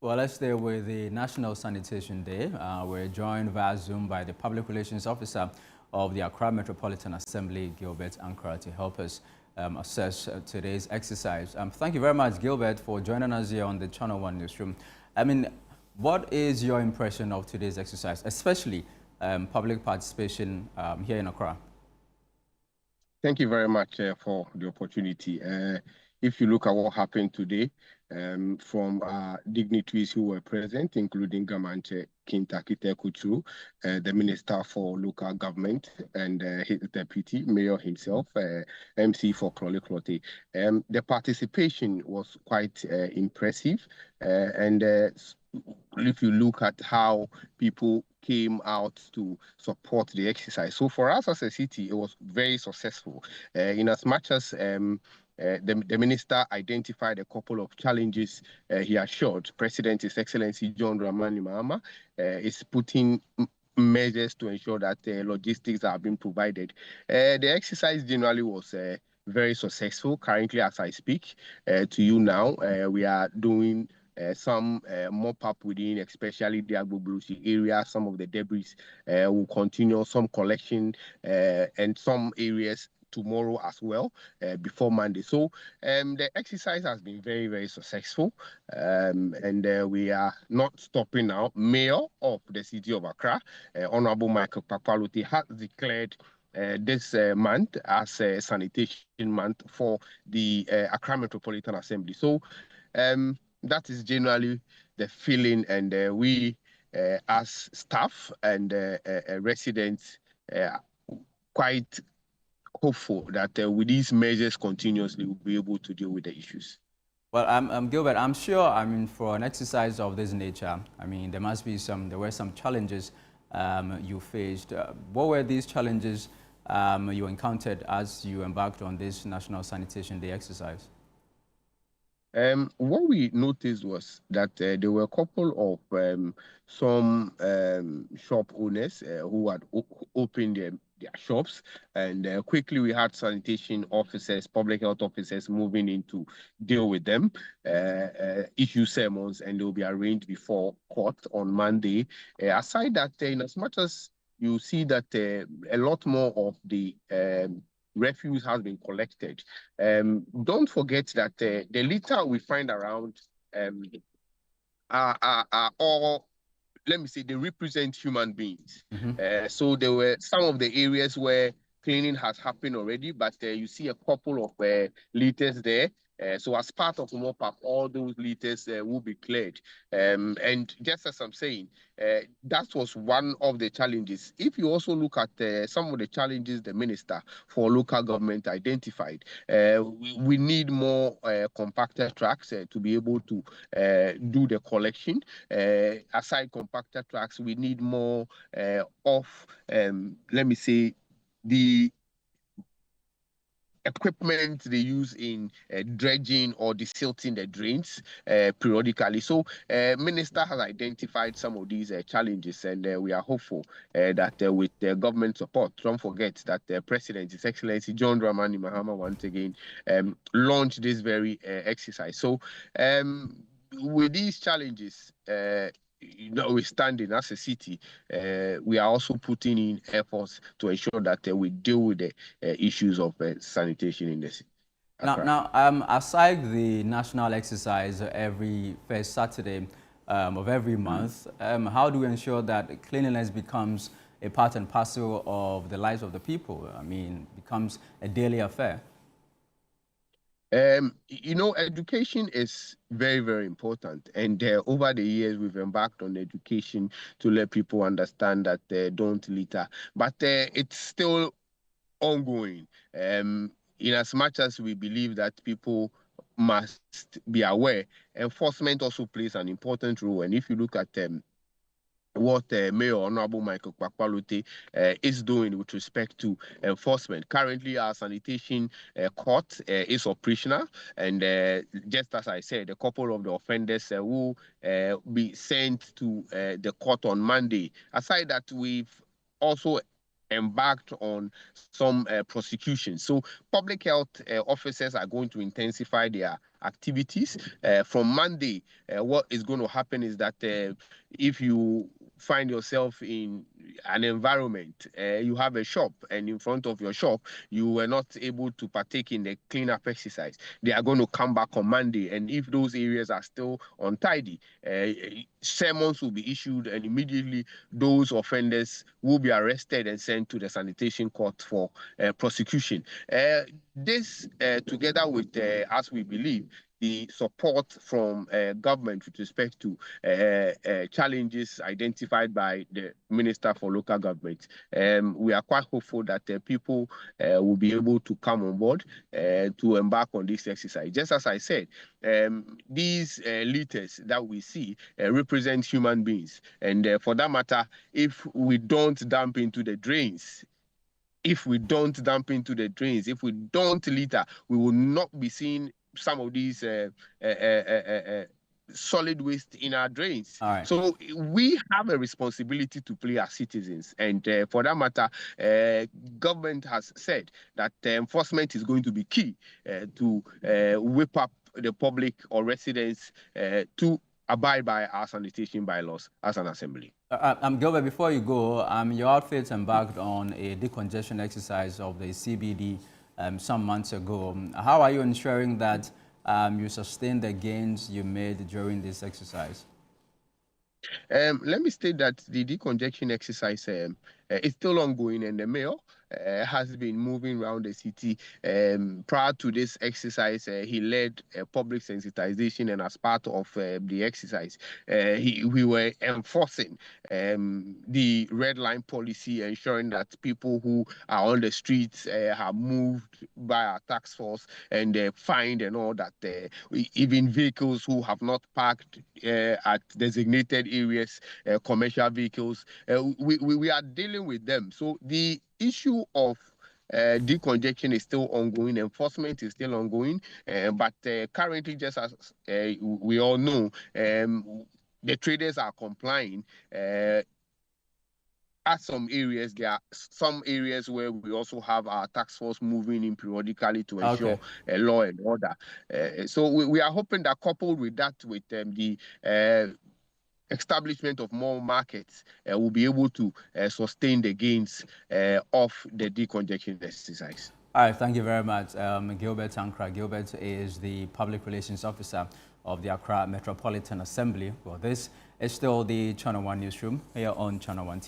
Well, let's stay with the National Sanitation Day. We're joined via Zoom by the Public Relations Officer of the Accra Metropolitan Assembly, Gilbert Ankara, to help us assess today's exercise. Thank you very much, Gilbert, for joining us here on the Channel One newsroom. I mean, what is your impression of today's exercise, especially public participation here in Accra? Thank you very much for the opportunity. If you look at what happened today, from dignitaries who were present, including Gamanche Kintakite Kuchu, the Minister for Local Government, and his deputy, Mayor himself, MC for Kroli Klote. The participation was quite impressive, and if you look at how people came out to support the exercise. So for us as a city, it was very successful, in as much as the minister identified a couple of challenges. He assured President His Excellency John Dramani Mahama is putting measures to ensure that logistics are being provided. The exercise generally was very successful. Currently, as I speak to you now, we are doing some mop-up within, especially the Agboblusi area. Some of the debris will continue, some collection, and some areas tomorrow as well, before Monday. So the exercise has been very, very successful, and we are not stopping now. Mayor of the city of Accra, Honorable Michael Papalote, has declared this month as a sanitation month for the Accra Metropolitan Assembly. So that is generally the feeling, and we as staff and residents quite hopeful that with these measures continuously we'll be able to deal with the issues. Well, Gilbert, I'm sure, for an exercise of this nature, there were some challenges you faced. What were these challenges you encountered as you embarked on this National Sanitation Day exercise? What we noticed was that there were a couple of some shop owners who had opened their shops, and quickly we had sanitation officers, public health officers moving in to deal with them, issue sermons, and they'll be arraigned before court on Monday. Aside that, in as much as you see that a lot more of the refuse has been collected. Don't forget that the litter we find around are all, let me say, they represent human beings. So there were some of the areas where cleaning has happened already, but you see a couple of litters there. So as part of mop-up, all those litters will be cleared. And just as I'm saying, that was one of the challenges. If you also look at some of the challenges the Minister for Local Government identified, we need more compactor trucks to be able to do the collection. Aside compactor trucks, we need more let me say, the equipment they use in dredging or desilting the drains periodically. So Minister has identified some of these challenges, and we are hopeful that with the government support, don't forget that the President, His Excellency John Dramani Mahama, once again launched this very exercise. So with these challenges, notwithstanding, as a city, we are also putting in efforts to ensure that we deal with the issues of sanitation in the city. Now, aside the national exercise every first Saturday of every month, how do we ensure that cleanliness becomes a part and parcel of the lives of the people? Becomes a daily affair? Education is very, very important. And over the years, we've embarked on education to let people understand that they don't litter. But it's still ongoing. In as much as we believe that people must be aware, enforcement also plays an important role. And if you look at what Mayor Honorable Michael Papalote is doing with respect to enforcement. Currently, our sanitation court is operational, and just as I said, a couple of the offenders will be sent to the court on Monday. Aside that, we've also embarked on some prosecution. So public health officers are going to intensify their activities. From Monday, what is going to happen is that if you find yourself in an environment, you have a shop, and in front of your shop, you were not able to partake in the cleanup exercise, they are going to come back on Monday. And if those areas are still untidy, sermons will be issued, and immediately those offenders will be arrested and sent to the sanitation court for prosecution. This, together with, as we believe, the support from government with respect to challenges identified by the Minister for Local Government. We are quite hopeful that people will be able to come on board to embark on this exercise. Just as I said, these litters that we see represent human beings. And for that matter, if we don't dump into the drains, if we don't litter, we will not be seeing some of these solid waste in our drains. All right. So we have a responsibility to play as citizens. And for that matter, government has said that enforcement is going to be key to whip up the public or residents to abide by our sanitation bylaws as an assembly. Gilbert, before you go, your outfit embarked on a decongestion exercise of the CBD some months ago. How are you ensuring that you sustain the gains you made during this exercise? Let me state that the decongestion exercise is still ongoing, and the mayor has been moving around the city. Prior to this exercise, he led public sensitization, and as part of the exercise, we were enforcing the red line policy, ensuring that people who are on the streets have moved by our task force and fined and all that. Even vehicles who have not parked at designated areas, commercial vehicles, we are dealing with them. So the issue of decongestion is still ongoing, enforcement is still ongoing, but currently, just as we all know, the traders are complying. At some areas, there are some areas where we also have our task force moving in periodically to ensure law and order. So we are hoping that, coupled with that, with the establishment of more markets, will be able to sustain the gains of the decongestion exercise. All right, thank you very much, Gilbert Ankra. Gilbert is the Public Relations Officer of the Accra Metropolitan Assembly. Well, this is still the ChannelOne newsroom here on ChannelOne TV.